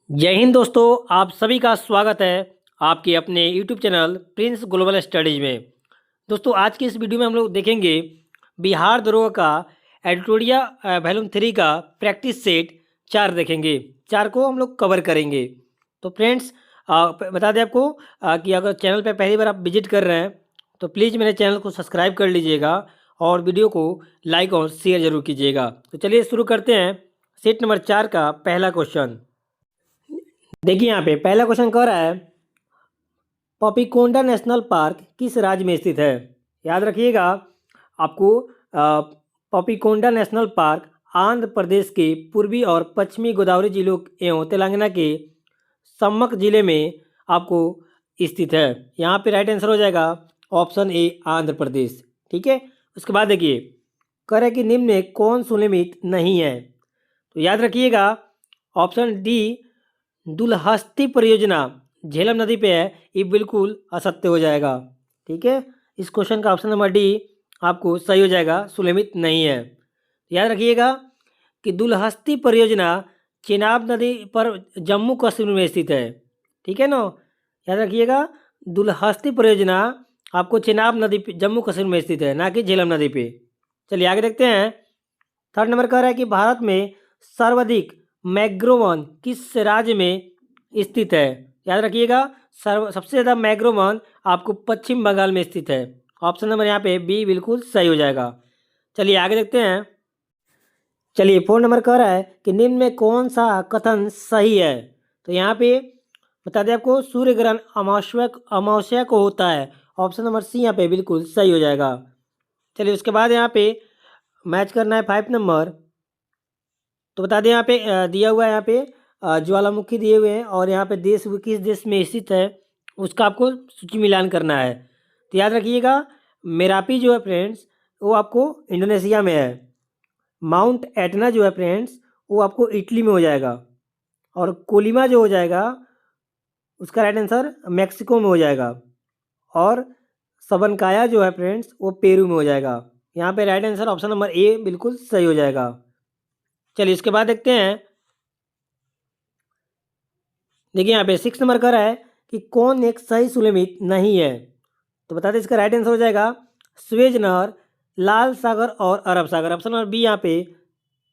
जय हिंद दोस्तों, आप सभी का स्वागत है आपके अपने YouTube channel Prince global studies में। दोस्तों, आज की इस वीडियो में हम लोग देखेंगे बिहार दरोगा का एडिटोरिया वॉल्यूम 3 का प्रैक्टिस सेट 4 देखेंगे। 4 को हम लोग कवर करेंगे। तो फ्रेंड्स, बता दें आपको कि अगर चैनल पर पहली बार आप विजिट कर रहे हैं तो प्लीज़ मेरे चैनल को सब्सक्राइब कर लीजिएगा और वीडियो को लाइक और शेयर ज़रूर कीजिएगा। तो चलिए शुरू करते हैं सेट नंबर 4 का पहला क्वेश्चन। देखिए, यहाँ पे पहला क्वेश्चन कह रहा है पपीकोंडा नेशनल पार्क किस राज्य में स्थित है। याद रखिएगा, आपको पपीकोंडा नेशनल पार्क आंध्र प्रदेश के पूर्वी और पश्चिमी गोदावरी जिलों एवं तेलंगाना के सम्मक जिले में आपको स्थित है। यहाँ पे राइट आंसर हो जाएगा ऑप्शन ए, आंध्र प्रदेश। ठीक है। उसके बाद देखिए, कह रहा है कि निम्न में कौन सुनिश्चित नहीं है। तो याद रखिएगा, ऑप्शन डी दुलहस्ती परियोजना झेलम नदी पे है, ये बिल्कुल असत्य हो जाएगा। ठीक है। इस क्वेश्चन का ऑप्शन नंबर डी आपको सही हो जाएगा, सुलेमित नहीं है। याद रखिएगा कि दुलहस्ती परियोजना चेनाब नदी पर जम्मू कश्मीर में स्थित है। ठीक है ना। याद रखिएगा, दुलहस्ती परियोजना आपको चेनाब नदी पे जम्मू कश्मीर में स्थित है, ना कि झेलम नदी पे। चलिए आगे देखते हैं। थर्ड नंबर कह रहा है कि भारत में सर्वाधिक मैंग्रोव वन किस राज्य में स्थित है। याद रखिएगा, सबसे ज़्यादा मैंग्रोव वन आपको पश्चिम बंगाल में स्थित है। ऑप्शन नंबर यहाँ पे बी बिल्कुल सही हो जाएगा। चलिए आगे देखते हैं। चलिए, 4 नंबर कह रहा है कि निम्न में कौन सा कथन सही है। तो यहाँ पे बता दें आपको, सूर्य ग्रहण अमावस्या को होता है। ऑप्शन नंबर सी यहाँ पे बिल्कुल सही हो जाएगा। चलिए उसके बाद यहाँ पे मैच करना है 5 नंबर। तो बता दें यहाँ पे दिया हुआ है, यहाँ पे ज्वालामुखी दिए हुए हैं और यहाँ पे देश किस देश में स्थित है उसका आपको सूची मिलान करना है। तो याद रखिएगा, मेरापी जो है फ्रेंड्स वो आपको इंडोनेशिया में है। माउंट एटना जो है फ्रेंड्स वो आपको इटली में हो जाएगा। और कोलिमा जो हो जाएगा उसका राइट आंसर मैक्सिको में हो जाएगा। और सबनकाया जो है फ्रेंड्स वो पेरू में हो जाएगा। यहाँ पे right answer option number A बिल्कुल सही हो जाएगा। चलिए इसके बाद देखते हैं। देखिए यहाँ पे 6 नंबर कर रहा है कि कौन एक सही सुलेमित नहीं है। तो बता दें, इसका राइट आंसर हो जाएगा स्वेज नहर, लाल सागर और अरब सागर। ऑप्शन नंबर बी यहाँ पे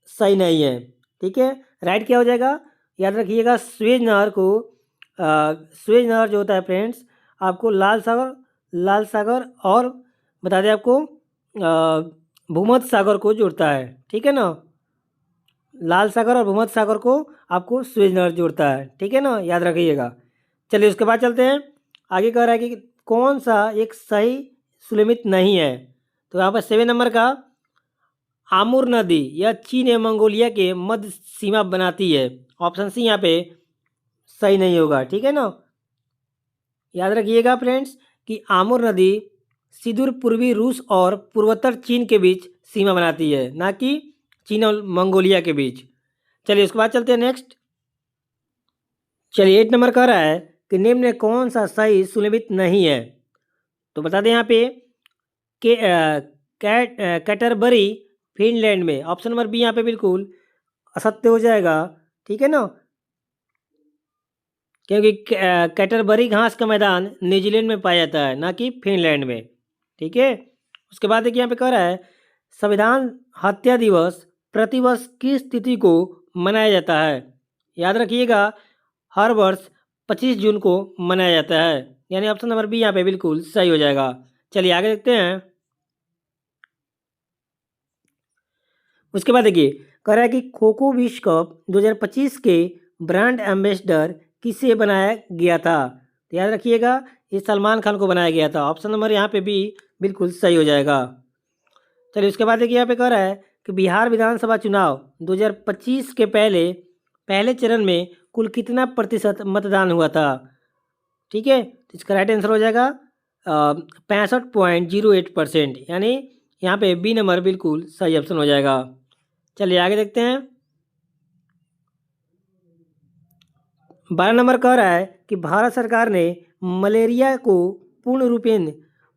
सही नहीं है। ठीक है। राइट क्या हो जाएगा, याद रखिएगा, स्वेज नहर को स्वेज नहर जो होता है फ्रेंड्स आपको लाल सागर और बता दें आपको भूमध्य सागर को जोड़ता है। ठीक है ना। लाल सागर और भूमध्य सागर को आपको स्वेज नहर जोड़ता है। ठीक है ना, याद रखिएगा। चलिए उसके बाद चलते हैं। आगे कह रहा है कि कौन सा एक सही सुलेमित नहीं है। तो यहाँ पर 7 नंबर का आमुर नदी यह चीन एवं मंगोलिया के मध्य सीमा बनाती है। ऑप्शन सी यहाँ पे सही नहीं होगा। ठीक है ना। याद रखिएगा फ्रेंड्स कि आमुर नदी सुदूर पूर्वी रूस और पूर्वोत्तर चीन के बीच सीमा बनाती है, ना कि चीन और मंगोलिया के बीच। चलिए उसके बाद चलते हैं नेक्स्ट। चलिए 8 नंबर कह रहा है कि निम्न में कौन सा सही सुलेमित नहीं है। तो बता दें यहाँ पे के कैटरबरी फिनलैंड में। ऑप्शन नंबर बी यहाँ पे बिल्कुल असत्य हो जाएगा। ठीक है ना, क्योंकि कैटरबरी घास का मैदान न्यूजीलैंड में पाया जाता है, ना कि फिनलैंड में। ठीक है। उसके बाद देखिए यहाँ पे कह रहा है संविधान हत्या दिवस प्रतिवर्ष किस तिथि को मनाया जाता है। याद रखिएगा, हर वर्ष 25 जून को मनाया जाता है। यानी ऑप्शन नंबर बी यहाँ पे बिल्कुल सही हो जाएगा। चलिए आगे देखते हैं। उसके बाद देखिए, कह रहा है कि खो खो विश्व कप 2025 के ब्रांड एम्बेसडर किसे बनाया गया था। तो याद रखिएगा, ये सलमान खान को बनाया गया था। ऑप्शन नंबर यहाँ पे भी बिल्कुल सही हो जाएगा। चलिए उसके बाद देखिए, यहाँ पे कह रहा है कि बिहार विधानसभा चुनाव 2025 के पहले चरण में कुल कितना प्रतिशत मतदान हुआ था। ठीक है। तो इसका राइट आंसर हो जाएगा 65.08%। यानी यहाँ पे बी नंबर बिल्कुल सही ऑप्शन हो जाएगा। चलिए आगे देखते हैं। 12 नंबर कह रहा है कि भारत सरकार ने मलेरिया को पूर्ण रूपेण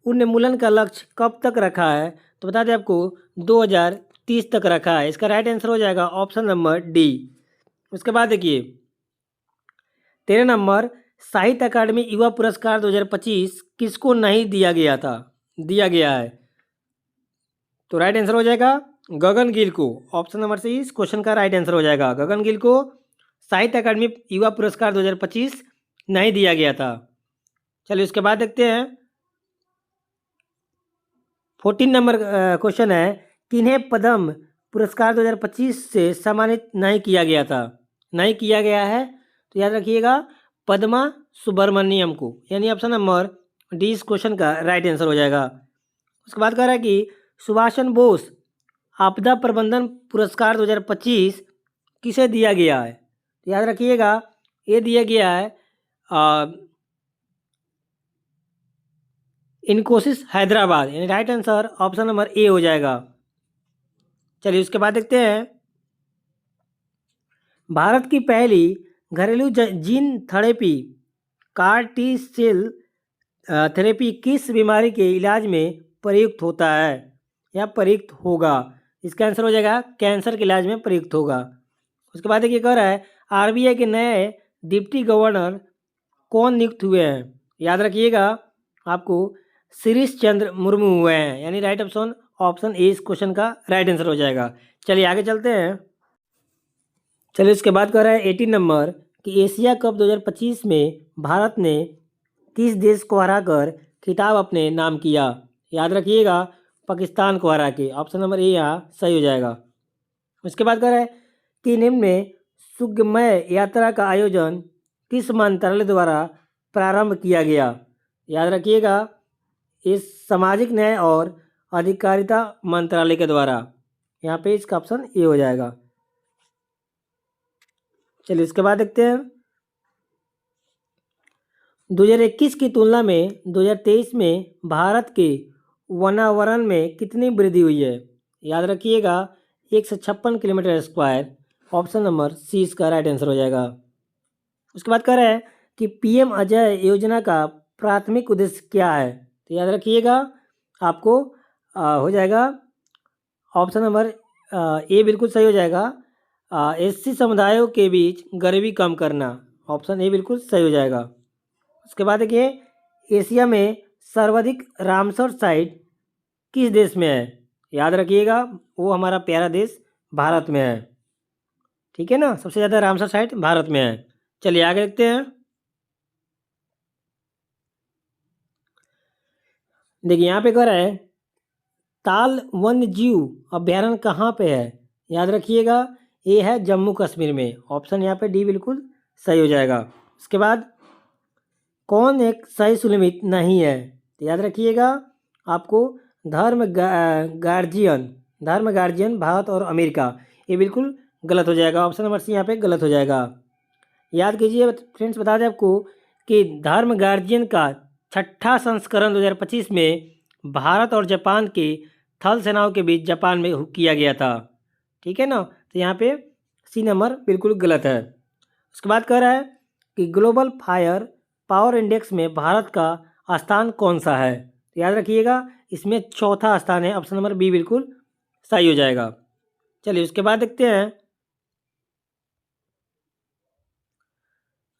उन्मूलन का लक्ष्य कब तक रखा है। तो बता दें आपको 2030 तक रखा है। इसका राइट आंसर हो जाएगा ऑप्शन नंबर डी। उसके बाद देखिए, 13 नंबर, साहित्य अकादमी युवा पुरस्कार 2025 किसको नहीं दिया गया है? तो राइट आंसर हो जाएगा गगन गिल को। ऑप्शन नंबर सी इस क्वेश्चन का राइट आंसर हो जाएगा। गगन गिल को साहित्य अकादमी युवा पुरस्कार 2025 नहीं दिया गया था। चलिए उसके बाद देखते हैं 14 नंबर क्वेश्चन है, किन्हें पद्म पुरस्कार 2025 से सम्मानित नहीं किया गया है? तो याद रखिएगा पद्मा सुब्रमण्यम को, यानी ऑप्शन नंबर डी इस क्वेश्चन का राइट आंसर हो जाएगा। उसके बाद कह रहा है कि सुभाष चंद्र बोस आपदा प्रबंधन पुरस्कार 2025 किसे दिया गया है? तो याद रखिएगा ये दिया गया है इन्फोसिस हैदराबाद, यानी राइट आंसर ऑप्शन नंबर ए हो जाएगा। चलिए उसके बाद देखते हैं भारत की पहली घरेलू gene therapy CAR T cell therapy किस बीमारी के इलाज में प्रयुक्त होता है या प्रयुक्त होगा? इसका आंसर हो जाएगा कैंसर के इलाज में प्रयुक्त होगा। उसके बाद देखिए कह रहा है आरबीआई के नए डिप्टी गवर्नर कौन नियुक्त हुए हैं? याद रखिएगा आपको शिरीष चंद्र मुर्मू हुए हैं, यानी राइट ऑप्शन ए इस क्वेश्चन का राइट आंसर हो जाएगा। चलिए आगे चलते हैं। चलिए उसके बाद कह रहा है 18 नंबर कि एशिया कप 2025 में भारत ने किस देश को हराकर खिताब अपने नाम किया? याद रखिएगा पाकिस्तान को हरा के। ऑप्शन नंबर ए यहाँ सही हो जाएगा। उसके बाद कह रहा है कि निम्न में सुगमय यात्रा का आयोजन किस मंत्रालय द्वारा प्रारंभ किया गया? याद रखिएगा इस सामाजिक न्याय और अधिकारिता मंत्रालय के द्वारा। यहाँ पे इसका ऑप्शन ए हो जाएगा। चलिए इसके बाद देखते हैं 2021 की तुलना में 2023 में भारत के वनावरण में कितनी वृद्धि हुई है? याद रखिएगा 156 kilometre square. Option number C इसका राइट आंसर हो जाएगा। उसके बाद कह रहा है कि पीएम अजय योजना का प्राथमिक उद्देश्य क्या है? तो याद रखिएगा आपको हो जाएगा ऑप्शन नंबर ए बिल्कुल सही हो जाएगा। एससी समुदायों के बीच गरीबी कम करना। ऑप्शन ए बिल्कुल सही हो जाएगा। उसके बाद देखिए एशिया में सर्वाधिक रामसर साइट किस देश में है? याद रखिएगा वो हमारा प्यारा देश भारत में है। ठीक है ना, सबसे ज़्यादा रामसर साइट भारत में है। चलिए आगे देखते हैं। देखिए यहाँ पे कह रहा है ताल वन्य जीव अभ्यारण्य कहाँ पे है? याद रखिएगा ये है जम्मू कश्मीर में। ऑप्शन यहाँ पे डी बिल्कुल सही हो जाएगा। उसके बाद कौन एक सही सुलमित नहीं है? तो याद रखिएगा आपको धर्म गार्जियन भारत और अमेरिका, ये बिल्कुल गलत हो जाएगा। ऑप्शन नंबर सी यहाँ पे गलत हो जाएगा। याद कीजिए फ्रेंड्स, बता दें आपको कि धर्म गार्जियन का 6ठा संस्करण 2025 में भारत और जापान के थल सेनाओं के बीच जापान में किया गया था। ठीक है ना, तो यहाँ पे सी नंबर बिल्कुल गलत है। उसके बाद कह रहा है कि ग्लोबल फायर पावर इंडेक्स में भारत का स्थान कौन सा है? तो याद रखिएगा इसमें चौथा स्थान है। ऑप्शन नंबर बी बिल्कुल सही हो जाएगा। चलिए उसके बाद देखते हैं।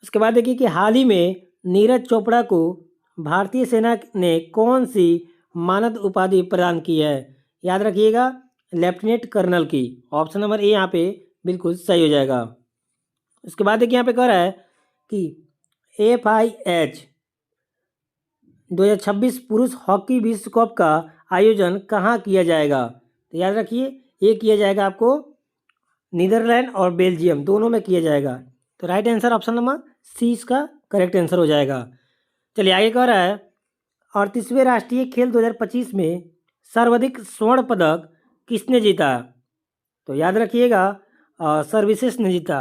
उसके बाद देखिए कि हाल ही में नीरज चोपड़ा को भारतीय सेना ने कौन सी मानद उपाधि प्रदान की है? याद रखिएगा लेफ्टिनेंट कर्नल की। ऑप्शन नंबर ए यहाँ पे बिल्कुल सही हो जाएगा। उसके बाद देखिए यहाँ पे कह रहा है कि FIH 2026 पुरुष हॉकी विश्व कप का आयोजन कहाँ किया जाएगा? तो याद रखिए ये किया जाएगा आपको नीदरलैंड और बेल्जियम दोनों में किया जाएगा। तो right answer option number C इसका करेक्ट आंसर हो जाएगा। चलिए आगे कह रहा है 38वें राष्ट्रीय खेल 2025 में सर्वाधिक स्वर्ण पदक किसने जीता? तो याद रखिएगा सर्विसेज ने जीता।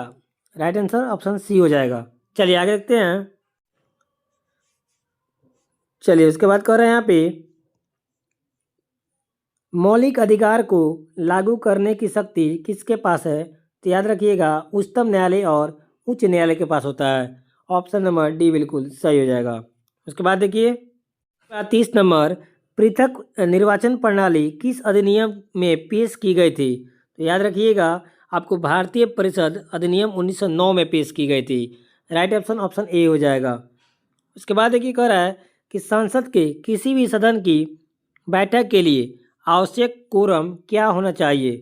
राइट आंसर ऑप्शन सी हो जाएगा। चलिए आगे देखते हैं। चलिए उसके बाद कह रहे हैं यहाँ पे मौलिक अधिकार को लागू करने की शक्ति किसके पास है? तो याद रखिएगा उच्चतम न्यायालय और उच्च न्यायालय के पास होता है। ऑप्शन नंबर डी बिल्कुल सही हो जाएगा। उसके बाद देखिए 30 नंबर पृथक निर्वाचन प्रणाली किस अधिनियम में पेश की गई थी? तो याद रखिएगा आपको भारतीय परिषद अधिनियम 1909 में पेश की गई थी। राइट ऑप्शन ऑप्शन ए हो जाएगा। उसके बाद देखिए कह रहा है कि संसद के किसी भी सदन की बैठक के लिए आवश्यक कोरम क्या होना चाहिए?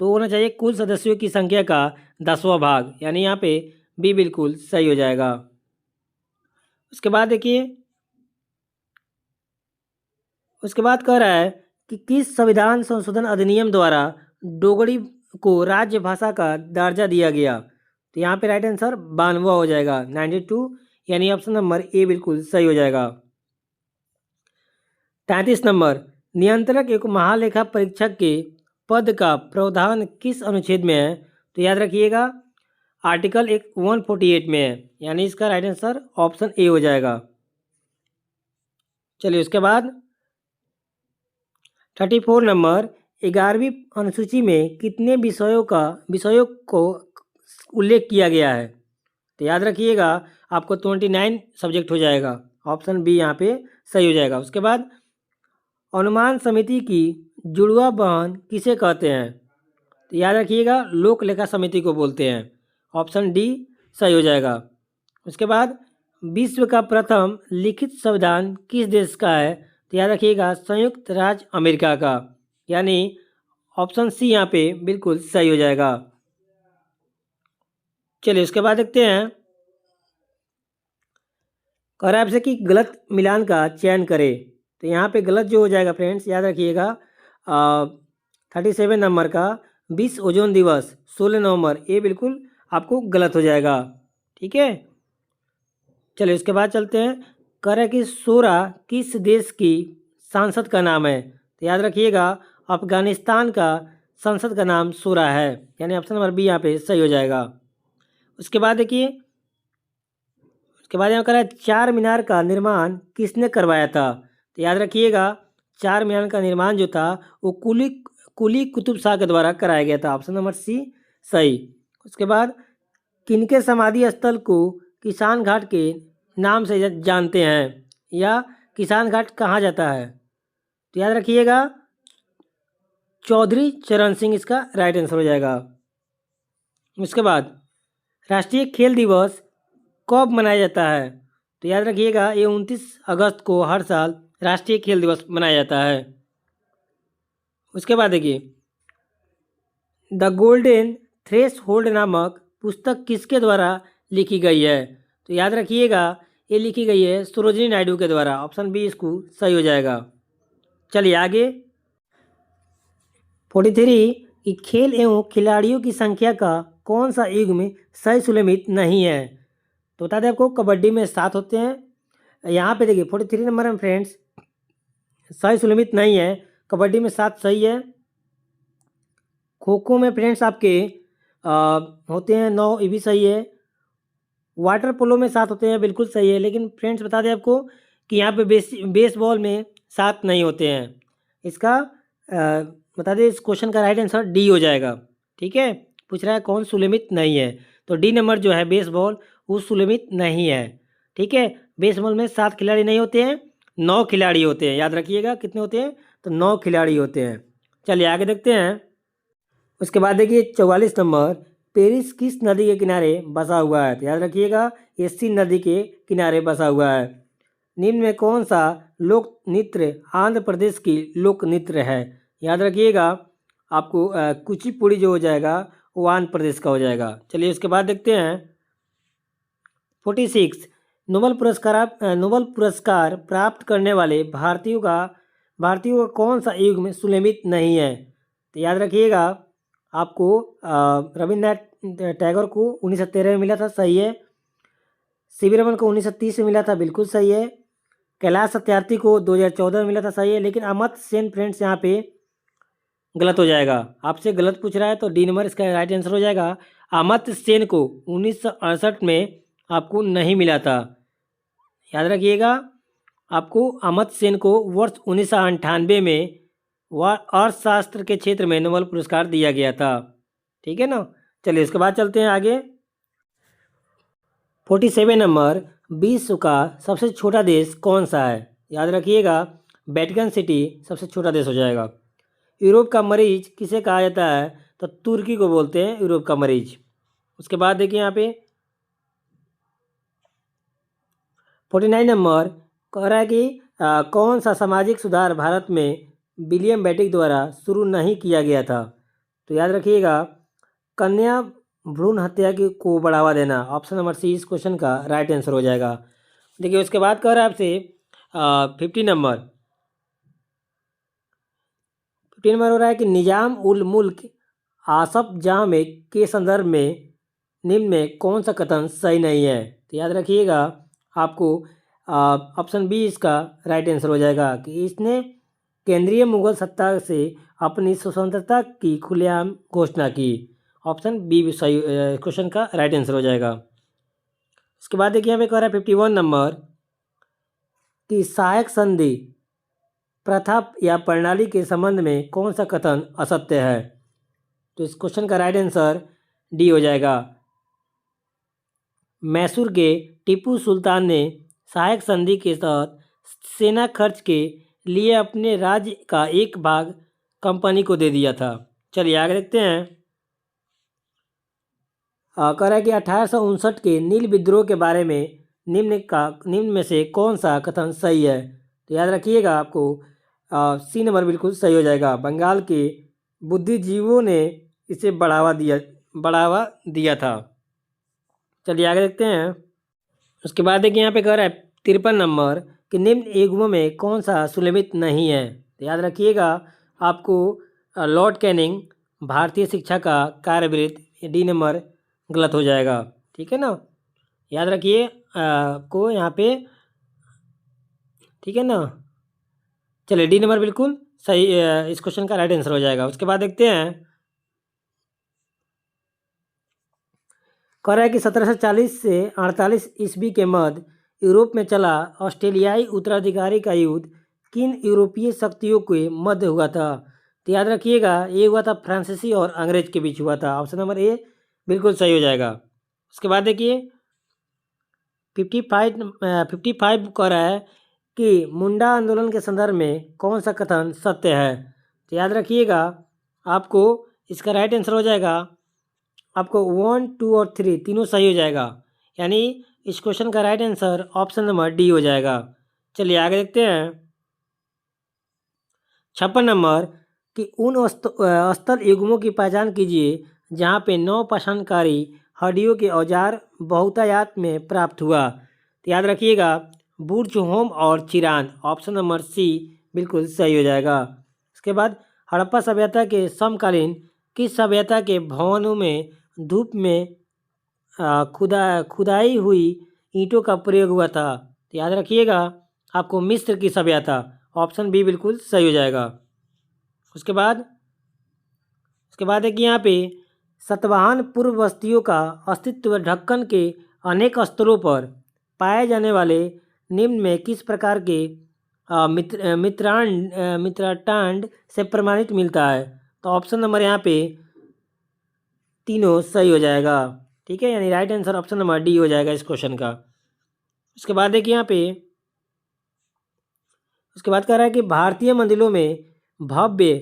तो होना चाहिए कुल सदस्यों की संख्या का 10वां भाग, यानी यहाँ पे बी बिल्कुल सही हो जाएगा। उसके बाद देखिए उसके बाद कह रहा है कि किस संविधान संशोधन अधिनियम द्वारा डोगरी को राज्य भाषा का दर्जा दिया गया? तो यहाँ पे राइट आंसर 92 हो जाएगा, 92, यानी ऑप्शन नंबर ए बिल्कुल सही हो जाएगा। 33 नंबर, नियंत्रक एक महालेखा परीक्षक के पद का प्रावधान किस अनुच्छेद में है? तो याद रखिएगा आर्टिकल 148 में है, यानी इसका राइट आंसर ऑप्शन ए हो जाएगा। चलिए उसके बाद 34 नंबर, 11वीं अनुसूची में कितने विषयों को उल्लेख किया गया है? तो याद रखिएगा आपको 29 सब्जेक्ट हो जाएगा, ऑप्शन बी यहाँ पे सही हो जाएगा। उसके बाद अनुमान समिति की जुड़वा बहन किसे कहते हैं? तो याद रखिएगा लोक लेखा समिति को बोलते हैं, ऑप्शन डी सही हो जाएगा। उसके बाद विश्व का प्रथम लिखित संविधान किस देश का है? तो याद रखिएगा संयुक्त राज्य अमेरिका का, यानी ऑप्शन सी यहाँ पे बिल्कुल सही हो जाएगा। चलिए उसके बाद देखते हैं, कह रहा है आपसे कि गलत मिलान का चयन करें। तो यहाँ पे गलत जो हो जाएगा फ्रेंड्स, याद रखिएगा 37 नंबर का विश्व ओजोन दिवस 16 नवंबर, ये बिल्कुल आपको गलत हो जाएगा। ठीक है, चलिए उसके बाद चलते हैं। कह रहा है कि शोरा किस देश की सांसद का नाम है? तो याद रखिएगा अफगानिस्तान का संसद का नाम शोरा है, यानी ऑप्शन नंबर बी यहाँ पे सही हो जाएगा। उसके बाद देखिए उसके बाद यहाँ कह रहा है चार मीनार का निर्माण किसने करवाया था? तो याद रखिएगा चार मीनार का निर्माण जो था वो कुली कुतुब शाह के द्वारा कराया गया था, ऑप्शन नंबर सी सही। उसके बाद किनके समाधि स्थल को किसान घाट के नाम से जानते हैं, या किसान घाट कहाँ जाता है? तो याद रखिएगा चौधरी चरण सिंह इसका राइट आंसर हो जाएगा। उसके बाद राष्ट्रीय खेल दिवस कब मनाया जाता है? तो याद रखिएगा ये 29 अगस्त को हर साल राष्ट्रीय खेल दिवस मनाया जाता है। उसके बाद देखिए द गोल्डन थ्रेशहोल्ड नामक पुस्तक किसके द्वारा लिखी गई है? तो याद रखिएगा ये लिखी गई है सरोजिनी नायडू के द्वारा, ऑप्शन बी इसको सही हो जाएगा। चलिए आगे 43 कि खेल एवं खिलाड़ियों की संख्या का कौन सा युग्म सही सुलमित नहीं है? तो बता दें आपको कबड्डी में 7 होते हैं, यहाँ पे देखिए 43 नंबर में फ्रेंड्स सही सुलमित नहीं है, कबड्डी में 7 सही है। खो खो में फ्रेंड्स आपके होते हैं 9, ये भी सही है। वाटर पोलो में 7 होते हैं, बिल्कुल सही है। लेकिन फ्रेंड्स बता दें आपको कि यहाँ पे बेसबॉल में 7 नहीं होते हैं। इसका बता दें इस क्वेश्चन का राइट आंसर डी हो जाएगा। ठीक है, पूछ रहा है कौन सुलमित नहीं है, तो डी नंबर जो है बेसबॉल वो सुलमित नहीं है। ठीक है, बेसबॉल में 7 खिलाड़ी नहीं होते हैं, 9 खिलाड़ी होते हैं। याद रखिएगा कितने होते हैं, तो 9 खिलाड़ी होते हैं। चलिए आगे देखते हैं। उसके बाद देखिए 44 नंबर, पेरिस किस नदी के किनारे बसा हुआ है? तो याद रखिएगा एसी नदी के किनारे बसा हुआ है। निम्न में कौन सा लोक नृत्य आंध्र प्रदेश की लोक नृत्य है? याद रखिएगा आपको कुचिपुड़ी जो हो जाएगा वो आंध्र प्रदेश का हो जाएगा। चलिए उसके बाद देखते हैं 46 नोबेल पुरस्कार प्राप्त करने वाले भारतीयों का कौन सा युग में सुलमित नहीं है? तो याद रखिएगा आपको रविन्द्रनाथ टैगोर को 1913 में मिला था, सही है। सीवी रमन को 1930 में मिला था, बिल्कुल सही है। कैलाश सत्यार्थी को 2014 में मिला था, सही है। लेकिन अमर्त्य सेन फ्रेंड्स यहाँ पे गलत हो जाएगा, आपसे गलत पूछ रहा है, तो डी नंबर इसका राइट आंसर हो जाएगा। अमर्त्य सेन को 1968 में आपको नहीं मिला था। याद रखिएगा आपको अमर्त्य सेन को वर्ष 1998 में अर्थशास्त्र के क्षेत्र में नोबेल पुरस्कार दिया गया था। ठीक है ना, चलिए इसके बाद चलते हैं आगे। 47 नंबर, विश्व का सबसे छोटा देश कौन सा है? याद रखिएगा वेटिकन सिटी सबसे छोटा देश हो जाएगा। यूरोप का मरीज किसे कहा जाता है? तो तुर्की को बोलते हैं यूरोप का मरीज। उसके बाद देखिए यहाँ पे 49 नंबर कह रहा है कि कौन सा सामाजिक सुधार भारत में विलियम बेंटिक द्वारा शुरू नहीं किया गया था? तो याद रखिएगा, कन्या भ्रूण हत्या को बढ़ावा देना। ऑप्शन नंबर सी इस क्वेश्चन का राइट आंसर हो जाएगा। देखिए उसके बाद कह रहा है आपसे 50 नंबर हो रहा है कि निजाम उल मुल्क आसफ जाह में के संदर्भ में निम्न में कौन सा कथन सही नहीं है? तो याद रखिएगा, आपको ऑप्शन बी इसका राइट आंसर हो जाएगा कि इसने केंद्रीय मुगल सत्ता से अपनी स्वतंत्रता की खुलेआम घोषणा की। ऑप्शन बी भी सही क्वेश्चन का राइट आंसर हो जाएगा। उसके बाद देखिए यहाँ पे कह रहा है 51 नंबर कि सहायक संधि प्रथा या प्रणाली के संबंध में कौन सा कथन असत्य है? तो इस क्वेश्चन का राइट आंसर डी हो जाएगा। मैसूर के टीपू सुल्तान ने सहायक संधि के तहत सेना खर्च के लिए अपने राज्य का एक भाग कंपनी को दे दिया था। चलिए आगे देखते हैं। कह रहा है कि 1859 के नील विद्रोह के बारे में निम्न में से कौन सा कथन सही है? तो याद रखिएगा, आपको सी नंबर बिल्कुल सही हो जाएगा। बंगाल के बुद्धिजीवियों ने इसे बढ़ावा दिया था। चलिए आगे देखते हैं। उसके बाद देखिए यहाँ पे कह रहा है 53 नंबर कि निम्न युग्मों में कौन सा सुलभित नहीं है? तो याद रखिएगा, आपको लॉर्ड कैनिंग भारतीय शिक्षा का कार्यवृत्त डी नंबर गलत हो जाएगा। ठीक है ना, याद रखिए को यहाँ पे, ठीक है ना। चलिए डी नंबर बिल्कुल सही इस क्वेश्चन का राइट आंसर हो जाएगा। उसके बाद देखते हैं, कह रहा है कि 1740 से 48 ईस्वी के मध्य यूरोप में चला ऑस्ट्रेलियाई उत्तराधिकारी का युद्ध किन यूरोपीय शक्तियों के मध्य हुआ था? तो याद रखिएगा, ये हुआ था फ्रांसीसी और अंग्रेज के बीच हुआ था। ऑप्शन नंबर ए बिल्कुल सही हो जाएगा। उसके बाद देखिए 55 कह रहा है कि मुंडा आंदोलन के संदर्भ में कौन सा कथन सत्य है? तो याद रखिएगा, आपको इसका राइट आंसर हो जाएगा, आपको 1, 2 और 3 तीनों सही हो जाएगा। यानी इस क्वेश्चन का right answer option number D हो जाएगा। चलिए आगे देखते हैं। 56 नंबर कि उन स्थल युग्मों की पहचान कीजिए जहाँ पे नौपाषाणकारी हड्डियों के औजार बहुतायात में प्राप्त हुआ। तो याद रखिएगा, बुर्ज होम और चिरान। ऑप्शन नंबर सी बिल्कुल सही हो जाएगा। उसके बाद हड़प्पा सभ्यता के समकालीन किस सभ्यता के भवनों में धूप में खुदाई हुई ईंटों का प्रयोग हुआ था? तो याद रखिएगा, आपको मिस्र की सभ्यता। ऑप्शन बी बिल्कुल सही हो जाएगा। उसके बाद देखिए यहाँ पे सतवाहन पूर्व बस्तियों का अस्तित्व ढक्कन के अनेक स्तरों पर पाए जाने वाले निम्न में किस प्रकार के मित्राटांड से प्रमाणित मिलता है? तो ऑप्शन नंबर यहाँ पे तीनों सही हो जाएगा। ठीक है, यानी right answer option number D हो जाएगा इस क्वेश्चन का। उसके बाद देखिए यहाँ पे उसके बाद कह रहा है कि भारतीय मंदिरों में भव्य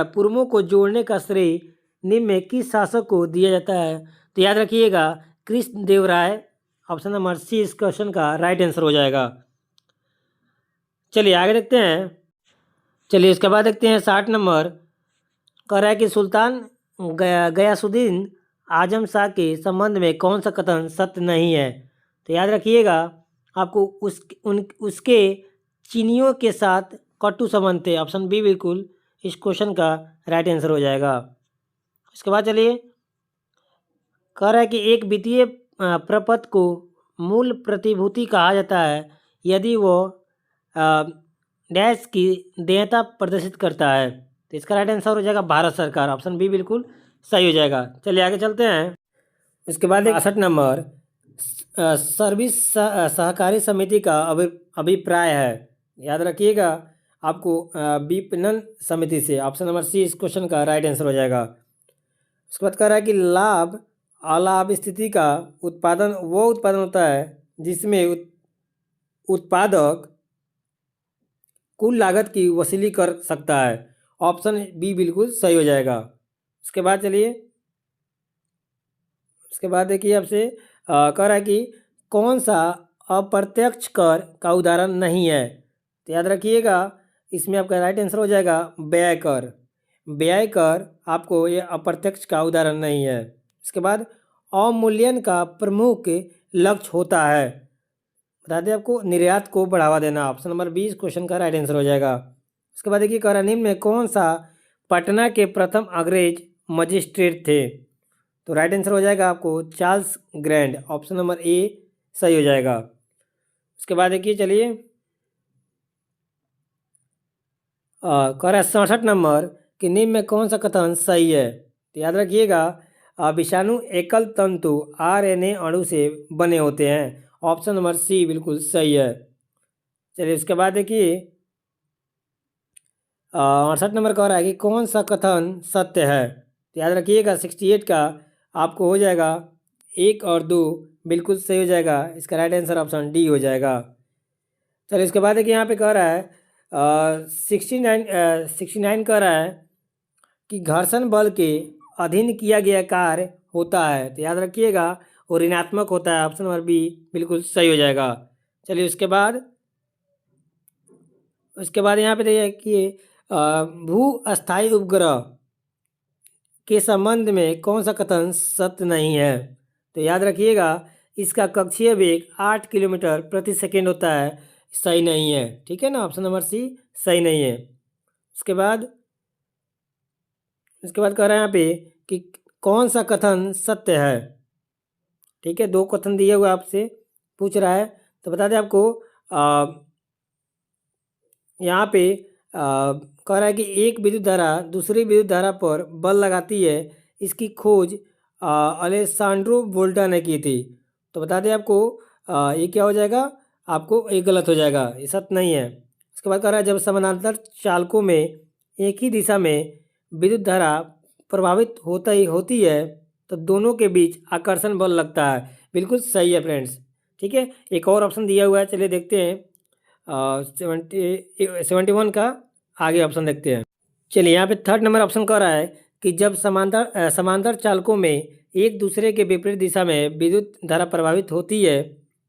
पुरमों को जोड़ने का श्रेय निम्न में किस शासक को दिया जाता है? तो याद रखिएगा, कृष्ण देव राय। ऑप्शन नंबर सी इस क्वेश्चन का राइट आंसर हो जाएगा। चलिए आगे देखते हैं। चलिए इसके बाद देखते हैं 60 नंबर कह रहा है कि सुल्तान गयासुद्दीन आजम शाह के संबंध में कौन सा कथन सत्य नहीं है? तो याद रखिएगा, आपको उसके चीनियों के साथ कटु संबंध थे। ऑप्शन बी बिल्कुल इस क्वेश्चन का राइट आंसर हो जाएगा। इसके बाद चलिए कह रहा है कि एक वित्तीय प्रपत्र को मूल प्रतिभूति कहा जाता है यदि वो डैश की देयता प्रदर्शित करता है। तो इसका राइट आंसर हो जाएगा भारत सरकार। ऑप्शन बी बिल्कुल सही हो जाएगा। चलिए आगे चलते हैं। इसके बाद 62 नंबर सर्विस सहकारी समिति का अभिप्राय है। याद रखिएगा, आपको विपणन समिति से। ऑप्शन नंबर सी इस क्वेश्चन का राइट आंसर हो जाएगा। उसके बाद कह रहा है कि लाभ अलाभ स्थिति का उत्पादन वो उत्पादन होता है जिसमें उत्पादक कुल लागत की वसूली कर सकता है। ऑप्शन बी बिल्कुल सही हो जाएगा। उसके बाद चलिए उसके बाद देखिए आपसे कह रहा है कि कौन सा अप्रत्यक्ष कर का उदाहरण नहीं है। तो याद रखिएगा, इसमें आपका राइट आंसर हो जाएगा व्यय कर। व्यय कर आपको ये अप्रत्यक्ष का उदाहरण नहीं है। इसके बाद अवमूल्यन का प्रमुख लक्ष्य होता है, बता दें आपको, निर्यात को बढ़ावा देना। ऑप्शन नंबर 20 क्वेश्चन का राइट आंसर हो जाएगा। उसके बाद देखिए, कह रहा है निम्न में कौन सा पटना के प्रथम अंग्रेज मजिस्ट्रेट थे। तो राइट आंसर हो जाएगा आपको चार्ल्स ग्रैंड। ऑप्शन नंबर ए सही हो जाएगा। उसके बाद देखिए, चलिए कह रहा है 67 नंबर कि निम्न में कौन सा कथन सही है। तो याद रखिएगा, विषाणु एकल तंतु आरएनए अणु से बने होते हैं। ऑप्शन नंबर सी बिल्कुल सही है। चलिए उसके बाद देखिए, 68 नंबर कह रहा है कि कौन सा कथन सत्य है। तो याद रखिएगा 68 का आपको हो जाएगा 1 और 2 बिल्कुल सही हो जाएगा। इसका राइट आंसर ऑप्शन डी हो जाएगा। चलिए इसके बाद देखिए, यहाँ पे कह रहा है 69 कह रहा है कि घर्षण बल के अधीन किया गया कार्य होता है। तो याद रखिएगा वो ऋणात्मक होता है। ऑप्शन नंबर बी बिल्कुल सही हो जाएगा। चलिए उसके बाद यहाँ पे देखिए कि भू अस्थायी उपग्रह के संबंध में कौन सा कथन सत्य नहीं है। तो याद रखिएगा, इसका कक्षीय वेग 8 किलोमीटर प्रति सेकेंड होता है। सही नहीं है, ठीक है ना, ऑप्शन नंबर सी सही नहीं है। उसके बाद कह रहा है यहाँ पे कि कौन सा कथन सत्य है। ठीक है, 2 कथन दिए हुए आपसे पूछ रहा है। तो बता दें आपको, यहाँ पे कह रहा है कि एक विद्युत धारा दूसरी विद्युत धारा पर बल लगाती है। इसकी खोज अलेसांड्रो वोल्टा ने की थी। तो बता दें आपको, ये क्या हो जाएगा, आपको ये गलत हो जाएगा, ये सत्य नहीं है। उसके बाद कह रहा है जब समानांतर चालकों में एक ही दिशा में विद्युत धारा प्रभावित होती है तो दोनों के बीच आकर्षण बल लगता है। बिल्कुल सही है फ्रेंड्स। ठीक है, एक और ऑप्शन दिया हुआ है, चलिए देखते हैं। 71 का आगे ऑप्शन देखते हैं। चलिए यहाँ पे 3rd नंबर ऑप्शन कह रहा है कि जब समांतर चालकों में एक दूसरे के विपरीत दिशा में विद्युत धारा प्रभावित होती है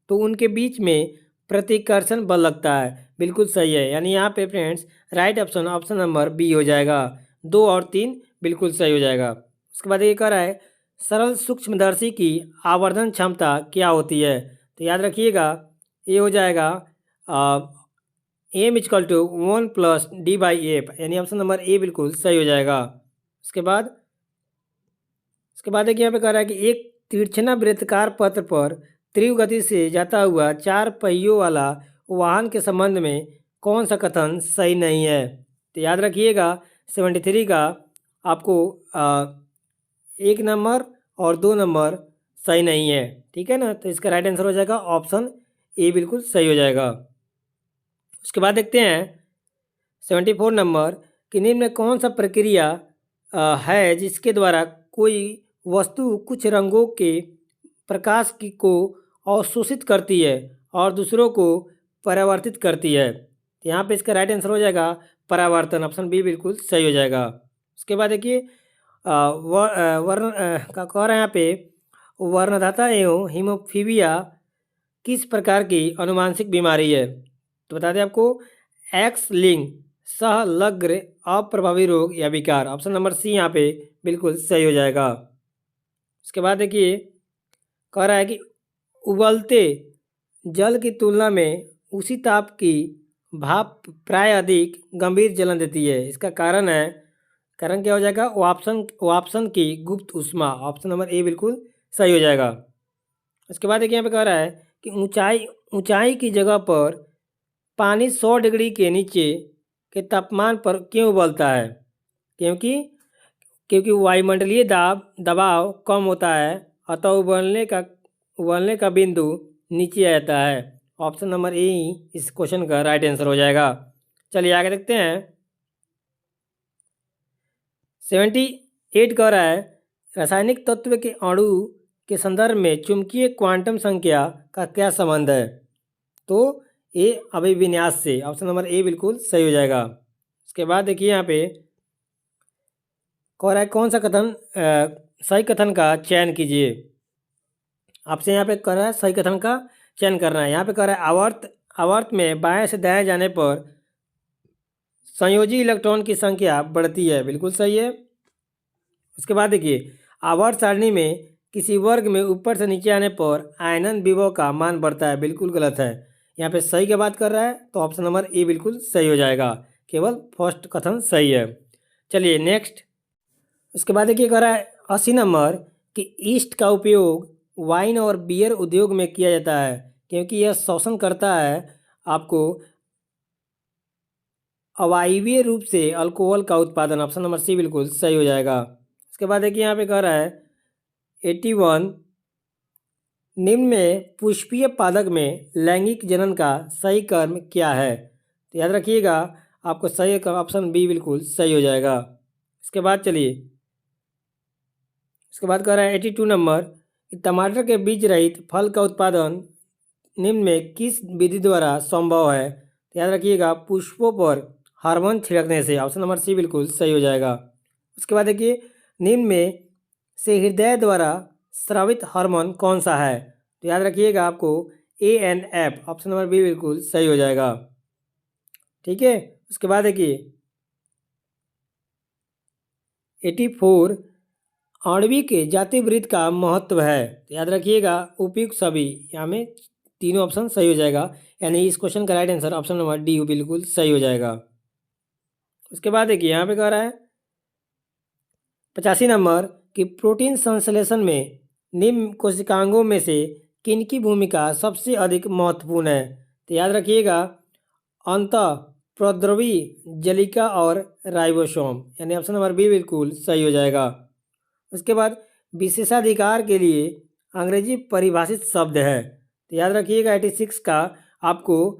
तो उनके बीच में प्रतिकर्षण बल लगता है। बिल्कुल सही है, यानी यहाँ पे friends right option number B हो जाएगा। 2 और 3 बिल्कुल सही हो जाएगा। उसके बाद ये कह रहा है सरल सूक्ष्मदर्शी की आवर्धन क्षमता क्या होती है। तो याद रखिएगा, ये हो जाएगा M equal to 1 plus D by F, यानी ऑप्शन नंबर ए बिल्कुल सही हो जाएगा। उसके बाद देखिए यहाँ पे कह रहा है कि एक तिरछना वृत्ताकार पथ पर तीव्र गति से जाता हुआ 4 पहियों वाला वाहन के संबंध में कौन सा कथन सही नहीं है। तो याद रखिएगा 73 का आपको 1 नंबर और 2 नंबर सही नहीं है। ठीक है ना, तो इसका राइट आंसर हो जाएगा ऑप्शन ए बिल्कुल सही हो जाएगा। उसके बाद देखते हैं 74 नंबर कि निम्न में कौन सा प्रक्रिया है जिसके द्वारा कोई वस्तु कुछ रंगों के प्रकाश को अवशोषित करती है और दूसरों को परावर्तित करती है। तो यहाँ पे इसका राइट आंसर हो जाएगा परावर्तन। ऑप्शन बी बिल्कुल सही हो जाएगा। उसके बाद देखिए वर्ण का कह रहे हैं यहाँ पे वर्णदाता एवं हीमोफीबिया किस प्रकार की अनुवांशिक बीमारी है। तो बता दें आपको एक्स लिंक सहलग्न अप्रभावी रोग या विकार। ऑप्शन नंबर सी यहाँ पे बिल्कुल सही हो जाएगा। उसके बाद देखिए कह रहा है कि उबलते जल की तुलना में उसी ताप की भाप प्राय अधिक गंभीर जलन देती है। इसका कारण क्या हो जाएगा, वापसन की गुप्त ऊष्मा। ऑप्शन नंबर ए बिल्कुल सही हो जाएगा। उसके बाद देखिए यहाँ पे कह रहा है कि ऊंचाई की जगह पर पानी 100 डिग्री के नीचे के तापमान पर क्यों उबलता है। क्योंकि वायुमंडलीय दबाव कम होता है, अतः उबलने का बिंदु नीचे आ जाता है। ऑप्शन नंबर ए इस क्वेश्चन का राइट आंसर हो जाएगा। चलिए आगे देखते हैं। 78 कह रहा है रासायनिक तत्व के अणु के संदर्भ में चुंबकीय क्वांटम संख्या का क्या संबंध है। तो ये अभिविन्यास से। ऑप्शन नंबर ए बिल्कुल सही हो जाएगा। उसके बाद देखिए यहाँ पे कह रहा है कौन सा कथन सही कथन का चयन कीजिए। आपसे यहाँ पे कर रहा है सही कथन का चयन करना है। यहाँ पे कह रहा है आवर्त में बाएं से दाएं जाने पर संयोजी इलेक्ट्रॉन की संख्या बढ़ती है, बिल्कुल सही है। उसके बाद देखिए आवर्त सारणी में किसी वर्ग में ऊपर से नीचे आने पर आयनन विभव का मान बढ़ता है, बिल्कुल गलत है। यहाँ पे सही की बात कर रहा है तो ऑप्शन नंबर ए बिल्कुल सही हो जाएगा, केवल फर्स्ट कथन सही है। चलिए नेक्स्ट। उसके बाद देखिए कह रहा है 80 नंबर कि ईस्ट का उपयोग वाइन और बियर उद्योग में किया जाता है क्योंकि यह शोषण करता है आपको अवायवीय रूप से अल्कोहल का उत्पादन। ऑप्शन नंबर सी बिल्कुल सही हो जाएगा। उसके बाद देखिए यहाँ पे कह रहा है 81 निम्न में पुष्पीय पादप में लैंगिक जनन का सही कर्म क्या है? तो याद रखिएगा आपको सही ऑप्शन बी बिल्कुल सही हो जाएगा। इसके बाद चलिए इसके बाद कह रहा है 82 नंबर कि टमाटर के बीज रहित फल का उत्पादन निम्न में किस विधि द्वारा संभव है? तो याद रखिएगा पुष्पों पर हार्मोन छिड़कने से। ऑप्शन नंबर सी बिल्कुल सही हो जाएगा। उसके बाद देखिए निम्न में से हृदय द्वारा स्रावित हार्मोन कौन सा है? तो याद रखिएगा आपको ANF। ऑप्शन नंबर बी बिल्कुल सही हो जाएगा, ठीक है। उसके बाद देखिए 84 आणविक जाति वृत्त का महत्व है। तो याद रखिएगा उपयुक्त सभी, यहाँ में तीनों ऑप्शन सही हो जाएगा, यानी इस क्वेश्चन का right answer option number D बिल्कुल सही हो जाएगा। उसके बाद देखिए यहाँ पे कह रहा है 85 नंबर कि प्रोटीन संश्लेषण में निम्न कोशिकांगों में से किनकी भूमिका सबसे अधिक महत्वपूर्ण है? तो याद रखिएगा अंतः प्रद्रवी जलिका और राइबोसोम, यानी ऑप्शन नंबर बी बिल्कुल सही हो जाएगा। उसके बाद विशेषाधिकार के लिए अंग्रेजी परिभाषित शब्द है। तो याद रखिएगा 86 का आपको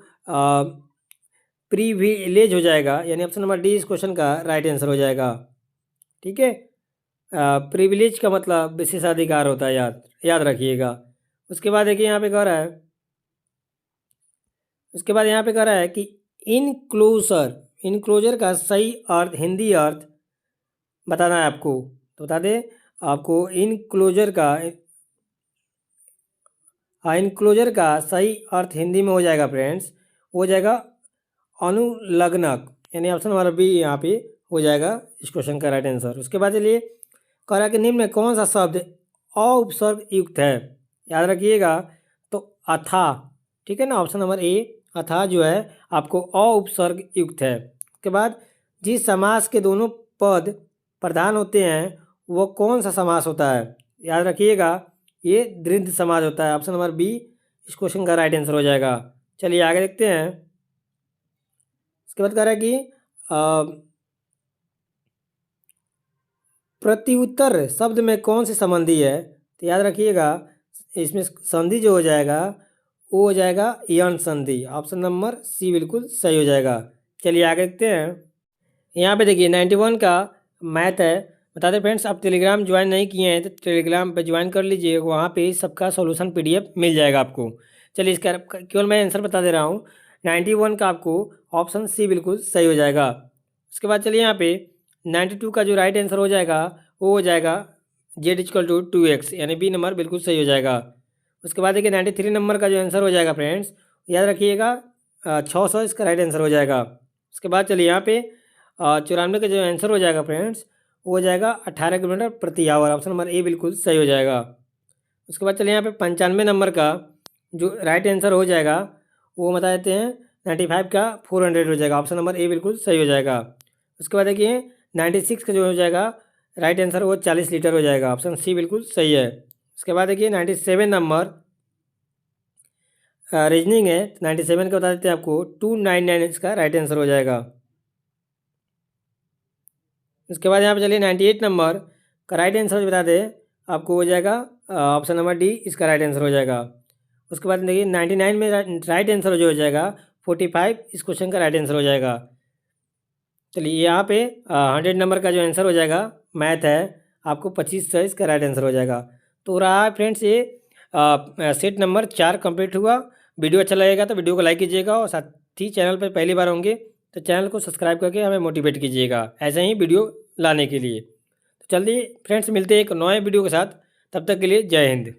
प्रिविलेज हो जाएगा, यानी ऑप्शन नंबर डी इस क्वेश्चन का राइट आंसर हो जाएगा, ठीक है। प्रिविलेज का मतलब विशेषाधिकार होता है, याद रखिएगा। उसके बाद देखिए यहाँ पे कह रहा है उसके बाद यहाँ पे कह रहा है कि इनक्लोजर का सही अर्थ, हिंदी अर्थ बताना है आपको। तो बता दें आपको इनक्लोजर का सही अर्थ हिंदी में हो जाएगा फ्रेंड्स, हो जाएगा अनुलग्नक, यानी ऑप्शन नंबर बी यहाँ पे हो जाएगा इस क्वेश्चन का राइट आंसर। उसके बाद चलिए कह रहा है कि निम्न में कौन सा शब्द अउपसर्ग युक्त है? याद रखिएगा तो अथा, ठीक है ना, ऑप्शन नंबर ए अथा जो है आपको अउपसर्ग युक्त है। उसके बाद जिस समास के दोनों पद प्रधान होते हैं वो कौन सा समास होता है? याद रखिएगा ये द्वित्व समास होता है। ऑप्शन नंबर बी इस क्वेश्चन का राइट आंसर हो जाएगा। चलिए आगे देखते हैं। इसके बाद कह रहा है कि प्रत्युत्तर शब्द में कौन सी संबंधी है? तो याद रखिएगा इसमें संधि जो हो जाएगा वो हो जाएगा यण संधि। ऑप्शन नंबर सी बिल्कुल सही हो जाएगा। चलिए आगे देखते हैं। यहाँ पे देखिए 91 का मैथ है। बता दें फ्रेंड्स आप टेलीग्राम ज्वाइन नहीं किए हैं तो टेलीग्राम पे ज्वाइन कर लीजिए, वहाँ पे सबका सॉल्यूशन PDF मिल जाएगा आपको। चलिए इसका केवल मैं आंसर बता दे रहा हूँ। 91 का आपको ऑप्शन सी बिल्कुल सही हो जाएगा। उसके बाद चलिए यहाँ पे 92 का जो राइट आंसर हो जाएगा वो हो जाएगा Z=2x, यानी बी नंबर बिल्कुल सही हो जाएगा। उसके बाद देखिए 93 नंबर का जो आंसर हो जाएगा फ्रेंड्स याद रखिएगा 600 इसका राइट आंसर हो जाएगा। उसके बाद चलिए यहाँ पे 94 का जो आंसर हो जाएगा फ्रेंड्स वो हो जाएगा 18 किलोमीटर प्रति आवर। ऑप्शन नंबर ए बिल्कुल सही हो जाएगा। उसके बाद चलिए यहाँ पे 95 नंबर का जो राइट आंसर हो जाएगा वो बता देते हैं 95 का 400 हो जाएगा। ऑप्शन नंबर ए बिल्कुल सही हो जाएगा। उसके बाद देखिए 96 का जो हो जाएगा राइट आंसर वो 40 लीटर हो जाएगा। ऑप्शन सी बिल्कुल सही है। उसके बाद देखिए 97 नंबर रीजनिंग है, 97 का बता देते हैं आपको 299 इसका राइट आंसर हो जाएगा। उसके बाद यहाँ पे चलिए 98 नंबर का राइट आंसर बता दें आपको हो जाएगा ऑप्शन नंबर डी इसका राइट आंसर हो जाएगा। उसके बाद देखिए 99 में राइट आंसर जो हो जाएगा 45 इस क्वेश्चन का राइट आंसर हो जाएगा। चलिए यहाँ पे 100 नंबर का जो आंसर हो जाएगा मैथ है आपको 25 इसका राइट आंसर हो जाएगा। तो रहा फ्रेंड्स ये सेट नंबर 4 कंप्लीट हुआ। वीडियो अच्छा लगेगा तो वीडियो को लाइक कीजिएगा और साथ ही चैनल पर पहली बार होंगे तो चैनल को सब्सक्राइब करके हमें मोटिवेट कीजिएगा ऐसे ही वीडियो लाने के लिए। तो चलिए फ्रेंड्स मिलते हैं एक नए वीडियो के साथ, तब तक के लिए जय हिंद।